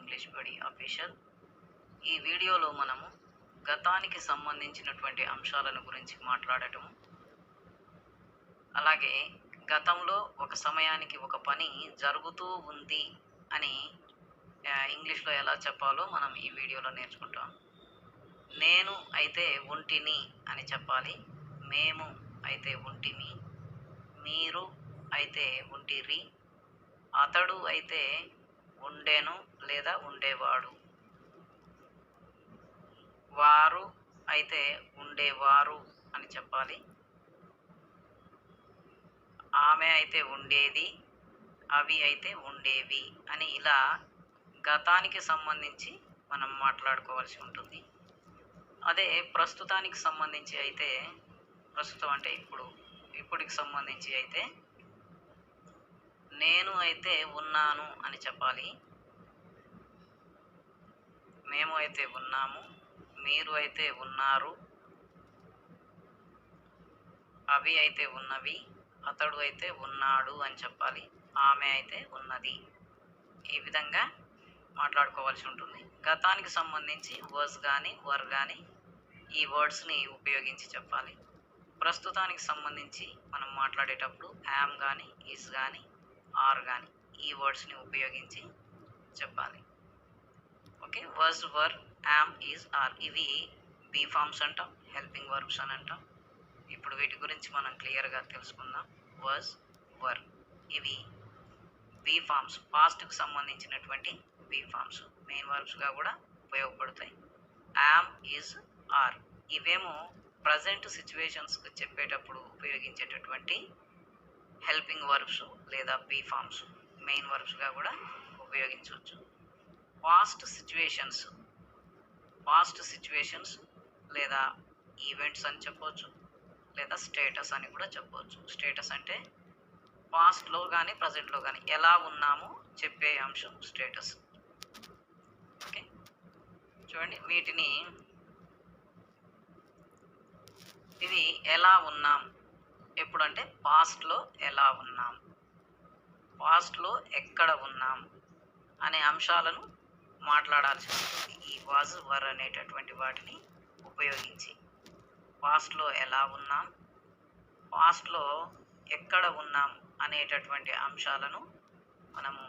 English బడి official. ఈ వీడియోలో మనము గతానికి సంబంధించినటువంటి అంశాలను గురించి మాట్లాడటము, అలాగే గతంలో ఒక సమయానికి ఒక పని జరుగుతూ ఉంది అని ఇంగ్లీష్లో ఎలా చెప్పాలో మనం ఈ వీడియోలో నేర్చుకుంటాం. నేను అయితే ఉంటిని అని చెప్పాలి, మేము అయితే ఉంటిమి, మీరు అయితే ఉంటిరి, అతడు అయితే ఉండెను లేదా ఉండేవాడు, వారు అయితే ఉండేవారు అని చెప్పాలి, ఆమె అయితే ఉండేది, అవి అయితే ఉండేవి అని ఇలా గతానికి సంబంధించి మనం మాట్లాడుకోవాల్సి ఉంటుంది. అదే ప్రస్తుతానికి సంబంధించి అయితే, ప్రస్తుతం అంటే ఇప్పటికి సంబంధించి అయితే నేను అయితే ఉన్నాను అని చెప్పాలి, మేము అయితే ఉన్నాము, మీరు అయితే ఉన్నారు, అవి అయితే ఉన్నవి, అతడు అయితే ఉన్నాడు అని చెప్పాలి, ఆమె అయితే ఉన్నది. ఈ విధంగా మాట్లాడుకోవాల్సి ఉంటుంది. గతానికి సంబంధించి వర్స్ కానీ వర్ కానీ ఈ వర్డ్స్ని ఉపయోగించి చెప్పాలి. ప్రస్తుతానికి సంబంధించి మనం మాట్లాడేటప్పుడు యామ్ కానీ ఈస్ కానీ ఆర్ కానీ ఈ వర్డ్స్ని ఉపయోగించి చెప్పాలి. Okay, was were am is are ఇవి బీ ఫార్మ్స్ అంటాం, హెల్పింగ్ వర్బ్స్ అని అంటాం. ఇప్పుడు వీటి గురించి మనం క్లియర్గా తెలుసుకుందాం. వర్స్ వర్ ఇవి బీ ఫార్మ్స్, పాస్ట్కి సంబంధించినటువంటి బీ ఫార్మ్స్, మెయిన్ వర్బ్స్గా కూడా ఉపయోగపడతాయి. యామ్ ఈజ్ ఆర్ ఇవేమో ప్రజెంట్ సిచ్యువేషన్స్కి చెప్పేటప్పుడు ఉపయోగించేటటువంటి హెల్పింగ్ వర్బ్స్ లేదా బీ ఫార్మ్స్, మెయిన్ వర్బ్స్గా కూడా ఉపయోగించవచ్చు. పాస్ట్ సిచ్యువేషన్స్ లేదా ఈవెంట్స్ అని చెప్పవచ్చు, లేదా స్టేటస్ అని కూడా చెప్పవచ్చు. స్టేటస్ అంటే పాస్ట్లో కానీ ప్రజెంట్లో కానీ ఎలా ఉన్నామో చెప్పే అంశం స్టేటస్. ఓకే, చూడండి వీటిని, ఇది ఎలా ఉన్నాం ఎప్పుడంటే పాస్ట్లో ఎలా ఉన్నాం, పాస్ట్లో ఎక్కడ ఉన్నాం అనే అంశాలను మాట్లాడాల్సి ఉంటుంది. ఈ వాజ్ వర్ అనేటటువంటి వాటిని ఉపయోగించి పాస్ట్లో ఎలా ఉన్నాం, పాస్ట్లో ఎక్కడ ఉన్నాం అనేటటువంటి అంశాలను మనము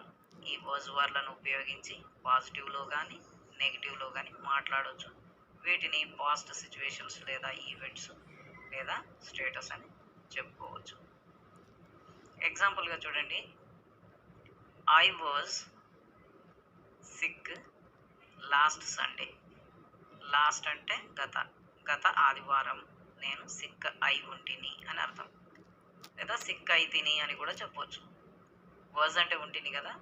ఈ వాజ్ వర్లను ఉపయోగించి పాజిటివ్లో కానీ నెగిటివ్లో కానీ మాట్లాడవచ్చు. వీటిని పాస్ట్ సిచ్యువేషన్స్ లేదా ఈవెంట్స్ లేదా స్టేటస్ అని చెప్పుకోవచ్చు. ఎగ్జాంపుల్గా చూడండి, I was sick last Sunday. Last అంటే గత ఆదివారం నేను సిక్ అయి ఉంటిని అని అర్థం, లేదా సిక్ అయి తిని అని కూడా చెప్పవచ్చు. వాజ్ అంటే ఉంటిని కదా,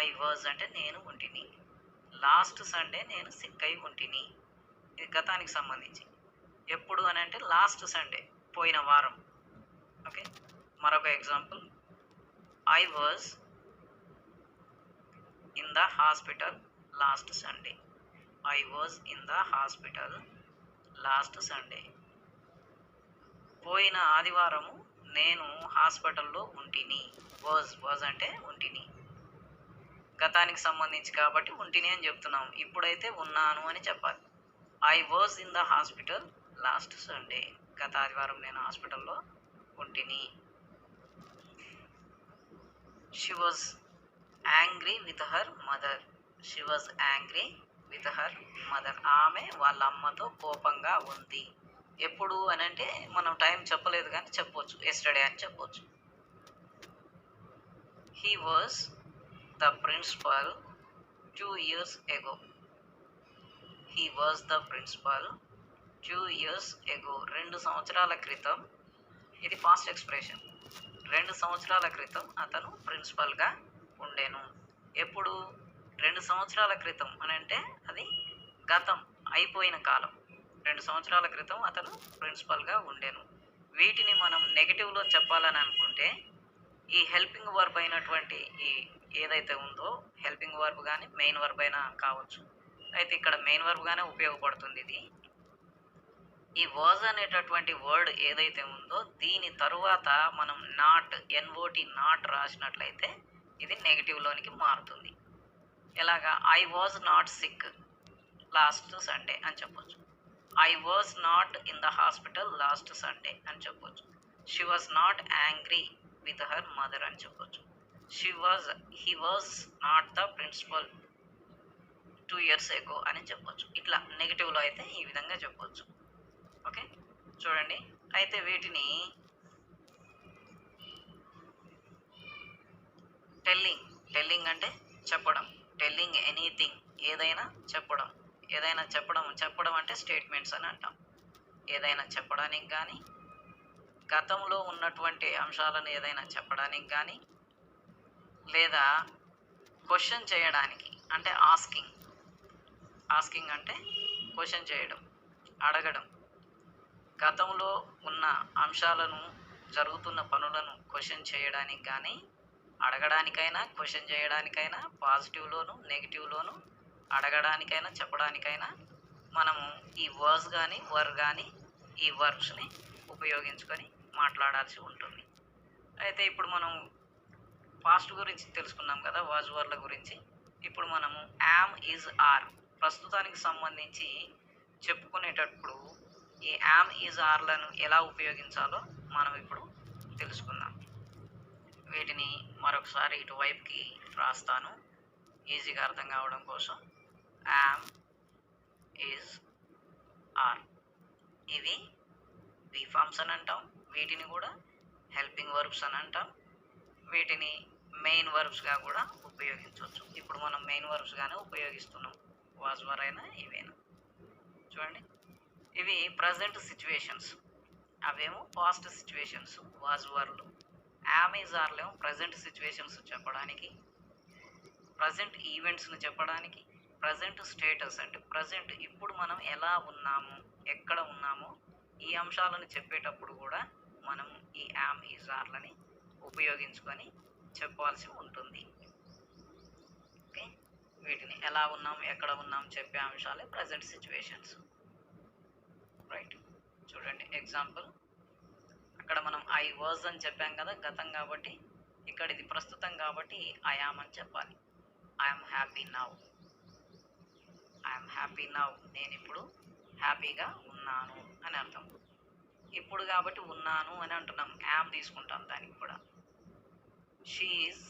ఐ వాజ్ అంటే నేను ఉంటిని, లాస్ట్ సండే నేను సిక్ అయి ఉంటిని, ఇది గతానికి సంబంధించి. ఎప్పుడు అని అంటే లాస్ట్ సండే, పోయిన వారం. ఓకే, మరొక example, I was in the hospital last Sunday. I was in the hospital last Sunday. పోయిన ఆదివారము నేను హాస్పిటల్లో ఉంటిని. వాజ్ అంటే ఉంటిని, గతానికి సంబంధించి కాబట్టి ఉంటిని అని చెప్తున్నాం. ఇప్పుడైతే ఉన్నాను అని చెప్పాలి. I was in the hospital last Sunday. గత ఆదివారం నేను హాస్పిటల్లో ఉంటిని. She was angry with her mother. She was angry with her mother. ఆమె వాళ్ళ అమ్మతో కోపంగా ఉంది. ఎప్పుడు అని అంటే మనం టైం చెప్పలేదు కానీ చెప్పవచ్చు, ఎస్టర్డే అని చెప్పవచ్చు. He was the principal 2 years ago. He was the principal 2 years ago. 2 సంవత్సరాల క్రితం, ఇది పాస్ట్ ఎక్స్ప్రెషన్. 2 సంవత్సరాల క్రితం అతను ప్రిన్సిపల్గా ఉండేను. ఎప్పుడు 2 సంవత్సరాల క్రితం అని అంటే అది గతం, అయిపోయిన కాలం. 2 సంవత్సరాల క్రితం అతను ప్రిన్సిపల్గా ఉండేను. వీటిని మనం నెగిటివ్లో చెప్పాలని అనుకుంటే ఈ హెల్పింగ్ వర్బ్ అయినటువంటి ఈ ఏదైతే ఉందో, హెల్పింగ్ వర్బ్ కానీ మెయిన్ వర్బ్ అయినా కావచ్చు, అయితే ఇక్కడ మెయిన్ వర్బ్గానే ఉపయోగపడుతుంది ఇది. ఈ వాజ్ అనేటటువంటి వర్డ్ ఏదైతే ఉందో దీని తరువాత మనం నాట్, ఎన్ఓటి నాట్ రాసినట్లయితే ఇది నెగిటివ్లోనికి మారుతుంది. ఎలాగా I was not sick last Sunday అని చెప్పొచ్చు. I was not in the hospital last Sunday అని చెప్పొచ్చు. She was not angry with her mother అని చెప్పొచ్చు. He was not the principal 2 years ago అని చెప్పొచ్చు. ఇట్లా నెగిటివ్లో అయితే ఈ విధంగా చెప్పొచ్చు. ఓకే, చూడండి. అయితే వీటిని టెల్లింగ్ అంటే చెప్పడం. టెల్లింగ్ ఎనీథింగ్, ఏదైనా చెప్పడం. చెప్పడం అంటే స్టేట్మెంట్స్ అని అంటాం. ఏదైనా చెప్పడానికి కానీ, గతంలో ఉన్నటువంటి అంశాలను ఏదైనా చెప్పడానికి కానీ, లేదా క్వశ్చన్ చేయడానికి అంటే ఆస్కింగ్ అంటే క్వశ్చన్ చేయడం, అడగడం. గతంలో ఉన్న అంశాలను, జరుగుతున్న పనులను క్వశ్చన్ చేయడానికి కానీ, అడగడానికైనా, క్వశ్చన్ చేయడానికైనా, పాజిటివ్లోను నెగిటివ్లోను, అడగడానికైనా చెప్పడానికైనా మనము ఈ వర్స్ కానీ వర్ కానీ ఈ వర్బ్స్ని ఉపయోగించుకొని మాట్లాడాల్సి ఉంటుంది. అయితే ఇప్పుడు మనం పాస్ట్ గురించి తెలుసుకున్నాం కదా, వాజ్ వర్ల గురించి. ఇప్పుడు మనము యామ్ ఈజ్ ఆర్ ప్రస్తుతానికి సంబంధించి చెప్పుకునేటప్పుడు ఈ యామ్ ఈజ్ ఆర్లను ఎలా ఉపయోగించాలో మనం ఇప్పుడు తెలుసుకుందాం. వీటిని మరొకసారి ఇటువైపుకి రాస్తాను ఈజీగా అర్థం కావడం కోసం. యామ్ ఈజ్ ఆర్, ఇవి బీ ఫార్మ్స్ అని అంటాం. వీటిని కూడా హెల్పింగ్ వర్బ్స్ అని అంటాం. వీటిని మెయిన్ వర్బ్స్గా కూడా ఉపయోగించవచ్చు. ఇప్పుడు మనం మెయిన్ వర్బ్స్గానే ఉపయోగిస్తున్నాం, వాజ్ వర్ అయినా ఇవేనా. చూడండి, ఇవి ప్రజెంట్ సిచ్యువేషన్స్, అవేమో పాస్ట్ సిచ్యువేషన్స్ వాజ్ వర్లు. యామ్ ఈజ్ ఆర్లేమో ప్రజెంట్ సిచ్యువేషన్స్ చెప్పడానికి, ప్రజెంట్ ఈవెంట్స్ని చెప్పడానికి, ప్రజెంట్ స్టేటస్ అంటే ప్రజెంట్ ఇప్పుడు మనం ఎలా ఉన్నాము, ఎక్కడ ఉన్నామో ఈ అంశాలను చెప్పేటప్పుడు కూడా మనం ఈ యామ్ ఈజ్ ఆర్లని ఉపయోగించుకొని చెప్పాల్సి ఉంటుంది. ఓకే, వీటిని ఎలా ఉన్నాం, ఎక్కడ ఉన్నాం చెప్పే అంశాలే ప్రజెంట్ సిచ్యువేషన్స్. రైట్, చూడండి ఎగ్జాంపుల్. అక్కడ మనం ఐ వాజ్ అని చెప్పాం కదా, గతం కాబట్టి. ఇక్కడ ఇది ప్రస్తుతం కాబట్టి ఐ యామ్ అని చెప్పాలి. ఐఎమ్ హ్యాపీ నౌ, నేను ఇప్పుడు హ్యాపీగా ఉన్నాను అని అర్థం. ఇప్పుడు కాబట్టి ఉన్నాను అని అంటున్నాం, యామ్ తీసుకుంటాం దానికి కూడా. షీ ఈజ్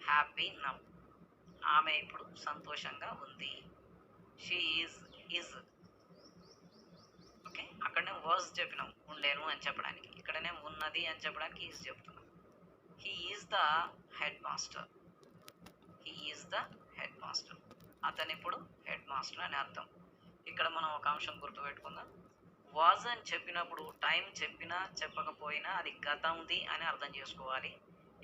హ్యాపీ నౌ, ఆమె ఇప్పుడు సంతోషంగా ఉంది. షీ ఈజ్ ఓకే, అక్కడనే వాజ్ చెప్పినాం ఉండేను అని చెప్పడానికి, ఇక్కడనే ఉన్నది అని చెప్పడానికి ఈజ్ చెప్తున్నాం. He is the head master, అతను ఇప్పుడు హెడ్ మాస్టర్ అని అర్థం. ఇక్కడ మనం ఒక అంశం గుర్తుపెట్టుకుందాం. వాజ్ అని చెప్పినప్పుడు టైం చెప్పినా చెప్పకపోయినా అది గతంది అని అర్థం చేసుకోవాలి.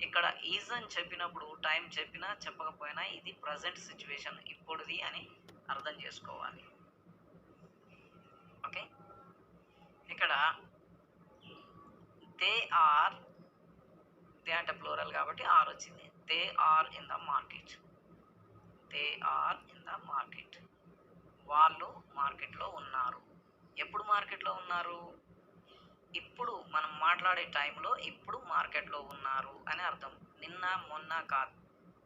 ఇక్కడ ఈజ్ అని చెప్పినప్పుడు టైం చెప్పినా చెప్పకపోయినా ఇది ప్రజెంట్ సిచ్యువేషన్, ఇప్పుడుది అని అర్థం చేసుకోవాలి. ఓకే, ఇక్కడ దే అంటే ప్లూరల్ కాబట్టి ఆర్ వచ్చింది. They are in the market, వాళ్ళు మార్కెట్లో ఉన్నారు. ఎప్పుడు మార్కెట్లో ఉన్నారు? ఇప్పుడు మనం మాట్లాడే టైంలో ఇప్పుడు మార్కెట్లో ఉన్నారు అని అర్థం. నిన్న మొన్న కాదు.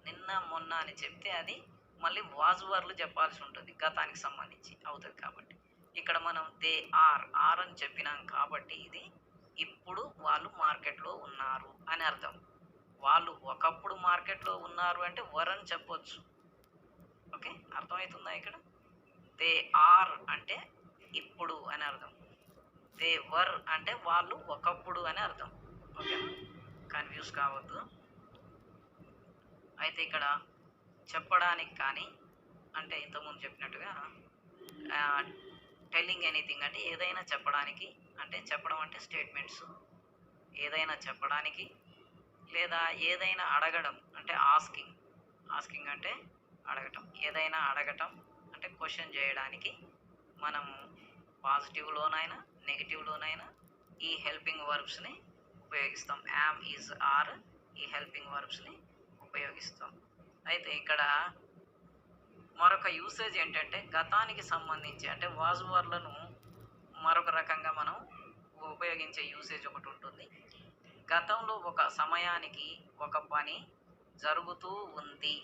నిన్న మొన్న అని చెప్తే అది మళ్ళీ వాజ్ వర్లు చెప్పాల్సి ఉంటుంది, గతానికి సంబంధించి అవుతుంది కాబట్టి. ఇక్కడ మనం దే ఆర్ అని చెప్పినాం కాబట్టి ఇది ఇప్పుడు వాళ్ళు మార్కెట్లో ఉన్నారు అని అర్థం. వాళ్ళు ఒకప్పుడు మార్కెట్లో ఉన్నారు అంటే వర్ అని చెప్పొచ్చు. ఓకే, అర్థమవుతుందా? ఇక్కడ దే ఆర్ అంటే ఇప్పుడు అని అర్థం, దే వర్ అంటే వాళ్ళు ఒకప్పుడు అని అర్థం. ఓకే, కన్ఫ్యూజ్ కావద్దు. అయితే ఇక్కడ చెప్పడానికి కానీ అంటే ఇంతకుముందు చెప్పినట్టుగా టెల్లింగ్ ఎనీథింగ్ అంటే ఏదైనా చెప్పడానికి, అంటే చెప్పడం అంటే స్టేట్మెంట్స్, ఏదైనా చెప్పడానికి, లేదా ఏదైనా అడగడం అంటే ఆస్కింగ్ అంటే అడగటం. ఏదైనా అడగటం అంటే క్వశ్చన్ చేయడానికి మనము పాజిటివ్లోనైనా నెగిటివ్లోనైనా ఈ హెల్పింగ్ వర్బ్స్ని ఉపయోగిస్తాం. యామ్ ఈజ్ ఆర్ ఈ హెల్పింగ్ వర్బ్స్ని ఉపయోగిస్తాం. అయితే ఇక్కడ మరొక యూసేజ్ ఏంటంటే గతానికి సంబంధించి అంటే వాజ్ వర్లను మరొక రకంగా మనం ఉపయోగించే యూసేజ్ ఒకటి ఉంటుంది. గతంలో ఒక సమయానికి ఒక పని జరుగుతూ ఉంది,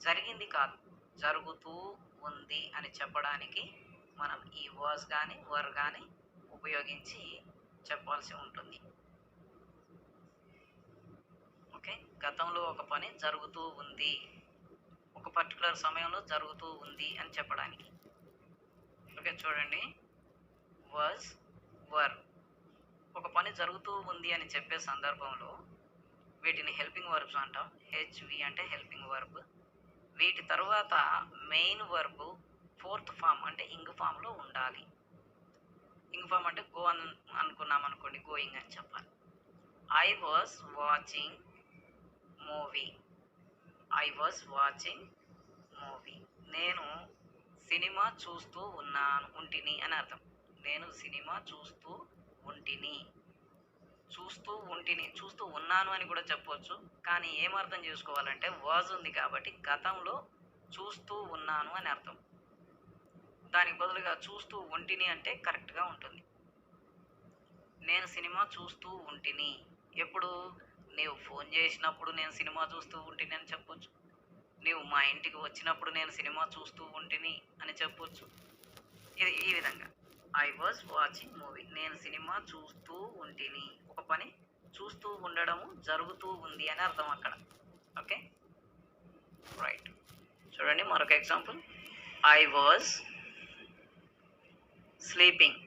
జరిగింది కాదు, జరుగుతూ ఉంది అని చెప్పడానికి మనం ఈ వాజ్ కానీ వర్ కానీ ఉపయోగించి చెప్పాల్సి ఉంటుంది. ఓకే, గతంలో ఒక పని జరుగుతూ ఉంది, ఒక పర్టికులర్ సమయంలో జరుగుతూ ఉంది అని చెప్పడానికి. ఓకే చూడండి, వాజ్ వర్ ఒక పని జరుగుతూ ఉంది అని చెప్పే సందర్భంలో వీటిని హెల్పింగ్ వర్బ్స్ అంటాం. హెచ్వి అంటే హెల్పింగ్ వర్బ్. వీటి తర్వాత మెయిన్ వర్బ్ ఫోర్త్ ఫామ్ అంటే ఇంగ్ ఫామ్లో ఉండాలి. ఇంగ్ ఫామ్ అంటే గో అని అనుకున్నాం అనుకోండి, గోయింగ్ అని చెప్పాలి. I was watching movie. I was watching movie. నేను సినిమా చూస్తూ ఉంటిని అని అర్థం. నేను సినిమా చూస్తూ ఉంటిని. చూస్తూ ఉన్నాను అని కూడా చెప్పవచ్చు. కానీ ఏమర్థం చేసుకోవాలంటే వాజ్ ఉంది కాబట్టి గతంలో చూస్తూ ఉన్నాను అని అర్థం. దానికి బదులుగా చూస్తూ ఉంటిని అంటే కరెక్ట్గా ఉంటుంది. నేను సినిమా చూస్తూ ఉంటిని. ఎప్పుడు? నీవు ఫోన్ చేసినప్పుడు నేను సినిమా చూస్తూ ఉంటిని అని చెప్పొచ్చు. నీవు మా ఇంటికి వచ్చినప్పుడు నేను సినిమా చూస్తూ ఉంటిని అని చెప్పొచ్చు. ఈ విధంగా ఐ వాజ్ వాచింగ్ మూవీ. నేను సినిమా చూస్తూ ఉంటిని. ఒక పని చూస్తూ ఉండడము జరుగుతూ ఉంది అని అర్థం అక్కడ. Okay right. చూడండి మరొక example. I was sleeping.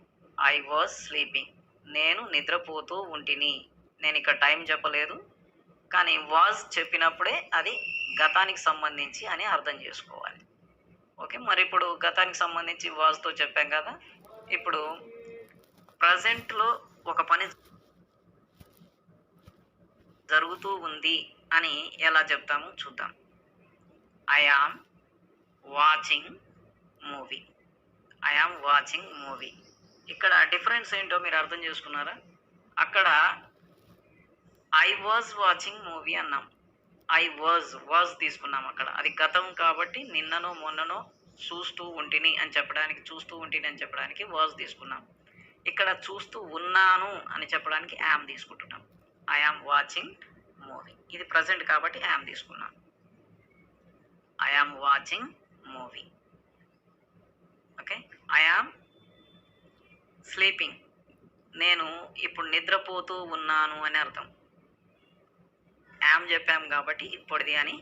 I was sleeping. నేను నిద్రపోతూ ఉంటిని. నేను ఇక్కడ టైం చెప్పలేదు, కానీ వాజ్ చెప్పినప్పుడే అది గతానికి సంబంధించి అని అర్థం చేసుకోవాలి. ఓకే, మరి ఇప్పుడు గతానికి సంబంధించి వాజ్తో చెప్పాం కదా, ఇప్పుడు ప్రజెంట్లో ఒక పని జరుగుతూ ఉంది అని ఎలా చెప్తాము చూద్దాం. I am watching movie. I am watching movie. ఇక్కడ డిఫరెన్స్ ఏంటో మీరు అర్థం చేసుకున్నారా? అక్కడ ఐ వాజ్ వాచింగ్ మూవీ అన్నాం, ఐ వాజ్ తీసుకున్నాం. అక్కడ అది గతం కాబట్టి నిన్ననో మొన్ననో చూస్తూ ఉంటిని అని చెప్పడానికి వాజ్ తీసుకున్నాం. ఇక్కడ చూస్తూ ఉన్నాను అని చెప్పడానికి యామ్ తీసుకుంటున్నాం. I am watching movie. ఇది ప్రజెంట్ కాబట్టి యామ్ తీసుకున్నాను. I am watching movie. Okay, I am sleeping. నేను ఇప్పుడు నిద్రపోతూ ఉన్నాను అని అర్థం. యామ్ చెప్పాం కాబట్టి ఇప్పుడుది అని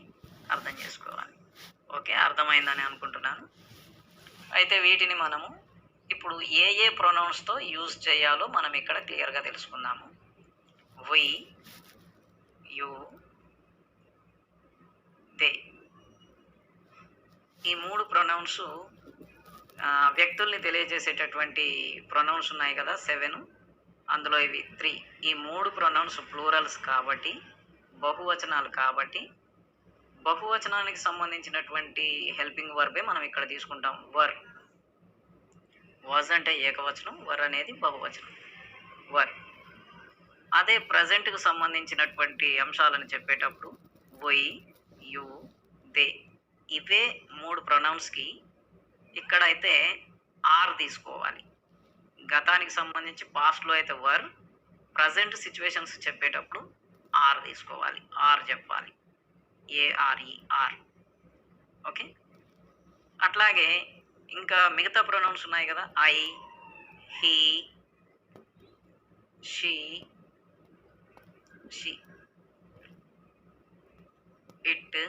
అర్థం చేసుకోవాలి. ఓకే, అర్థమైందని అనుకుంటున్నాను. అయితే వీటిని మనము ఇప్పుడు ఏ ప్రొనౌన్స్తో యూజ్ చేయాలో మనం ఇక్కడ క్లియర్గా తెలుసుకుందాము. వి, యు, దే. ఈ మూడు ప్రొనౌన్స్ వ్యక్తుల్ని తెలియజేసేటటువంటి ప్రొనౌన్స్ ఉన్నాయి కదా, 7. అందులో ఇవి 3. ఈ మూడు ప్రొనౌన్స్ ప్లూరల్స్ కాబట్టి, బహువచనాలు కాబట్టి, బహువచనానికి సంబంధించినటువంటి హెల్పింగ్ వర్బే మనం ఇక్కడ తీసుకుంటాం. వర్. వాజ్ అంటే ఏకవచనం, వర్ అనేది బహువచనం. వర్. అదే ప్రజెంట్కి సంబంధించినటువంటి అంశాలను చెప్పేటప్పుడు వై, యు, దే. ఇవే మూడు ప్రొనౌన్స్కి ఇక్కడైతే ఆర్ తీసుకోవాలి. గతానికి సంబంధించి పాస్ట్లో అయితే వర్, ప్రజెంట్ సిచ్యువేషన్స్ చెప్పేటప్పుడు ఆర్ తీసుకోవాలి, ఆర్ చెప్పాలి. A R E, are. ఓకే, అట్లాగే ఇంకా మిగతా ప్రొనౌన్స్ ఉన్నాయి కదా, ఐ, హీ, షీ, ఇట్,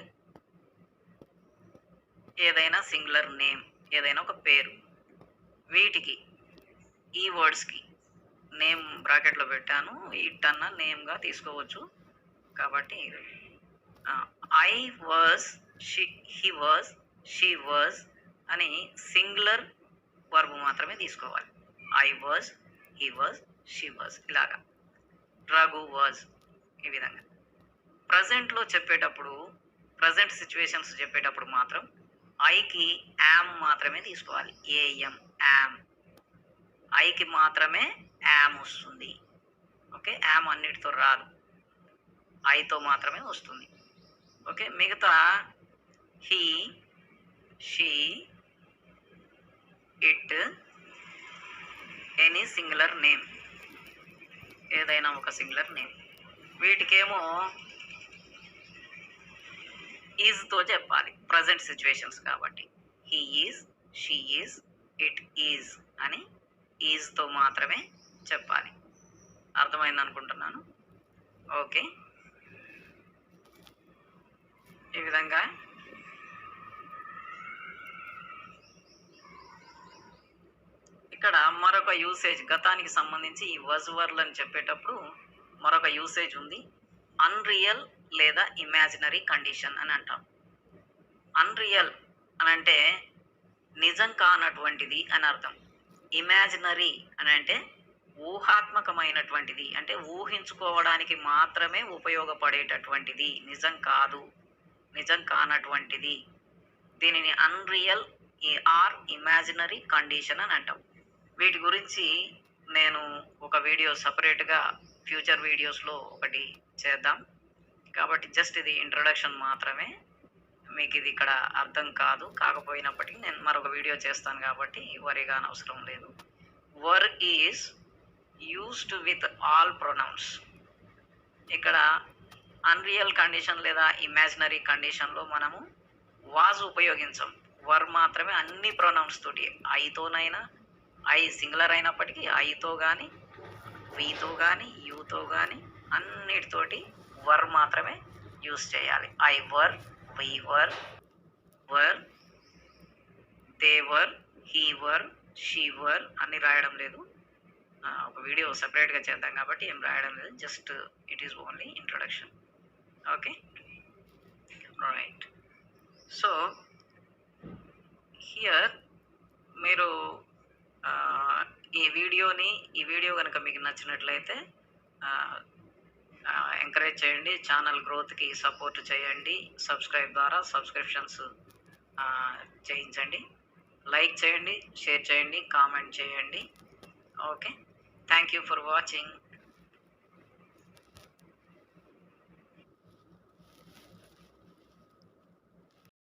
ఏదైనా సింగులర్ నేమ్, ఏదైనా ఒక పేరు. వీటికి ఈ వర్డ్స్కి నేమ్ బ్రాకెట్లో పెట్టాను, ఇట్ అన్న నేమ్గా తీసుకోవచ్చు. కాబట్టి I was, he was, she was అని సింగులర్ వర్బ్ మాత్రమే తీసుకోవాలి. I was, he was, she was, ఇలాగా. రఘు వాజ్, ఈ విధంగా. ప్రజెంట్లో చెప్పేటప్పుడు, ప్రజెంట్ సిచ్యువేషన్స్ చెప్పేటప్పుడు మాత్రం ఐకి యామ్ మాత్రమే తీసుకోవాలి. AM, am. ఐకి మాత్రమే యామ్ వస్తుంది. ఓకే, యామ్ అన్నిటితో రాదు, ఐతో మాత్రమే వస్తుంది. ఓకే, మిగతా he, she, it, any singular name, ఏదైనా ఒక సింగులర్ నేమ్. వీటికేమో ఈజ్తో చెప్పాలి, ప్రజెంట్ సిచ్యువేషన్స్ కాబట్టి. He is, she is, it is అని ఈజ్తో మాత్రమే చెప్పాలి. అర్థమైంది అనుకుంటున్నాను. ఓకే, ఈ విధంగా ఇక్కడ మరొక యూసేజ్, గతానికి సంబంధించి ఈ వజ్ వర్ల్ అని చెప్పేటప్పుడు మరొక యూసేజ్ ఉంది. అన్రియల్ లేదా ఇమాజినరీ కండిషన్ అని అంటాం. అన్రియల్ అని అంటే నిజం కానటువంటిది అని అర్థం. ఇమాజినరీ అని అంటే ఊహాత్మకమైనటువంటిది, అంటే ఊహించుకోవడానికి మాత్రమే ఉపయోగపడేటటువంటిది, నిజం కాదు, నిజం కానటువంటిది. దీనిని అన్రియల్ ఆర్ ఇమాజినరీ కండిషన్ అని అంటాం. వీటి గురించి నేను ఒక వీడియో సపరేట్గా ఫ్యూచర్ వీడియోస్లో ఒకటి చేద్దాం. కాబట్టి జస్ట్ ఇది ఇంట్రొడక్షన్ మాత్రమే, మీకు ఇది ఇక్కడ అర్థం కాదు. కాకపోయినప్పటికీ నేను మరొక వీడియో చేస్తాను కాబట్టి వరిగా అవసరం లేదు. Were is used with all pronouns. ఇక్కడ అన్రియల్ కండిషన్ లేదా ఇమాజినరీ కండిషన్లో మనము వాజ్ ఉపయోగించం. వర్ మాత్రమే అన్ని ప్రొనౌన్స్ తోటి, ఐతోనైనా, ఐ సింగులర్ అయినప్పటికీ ఐతో కానీ, వీతో కానీ, యూతో కానీ అన్నిటితోటి వర్ మాత్రమే యూస్ చేయాలి. I were, we were, were, they were, he were, she వర్ అని రాయడం లేదు. ఒక వీడియో సపరేట్గా చేద్దాం కాబట్టి ఏం రాయడం లేదు, just it is only introduction. Okay, right. So here మీరు ఈ వీడియో కనుక మీకు నచ్చినట్లయితే ఎంకరేజ్ చేయండి, ఛానల్ గ్రోత్కి సపోర్ట్ చేయండి, సబ్స్క్రైబ్ ద్వారా సబ్స్క్రిప్షన్స్ చేయించండి, లైక్ చేయండి, షేర్ చేయండి, కామెంట్ చేయండి. Okay, thank you for watching.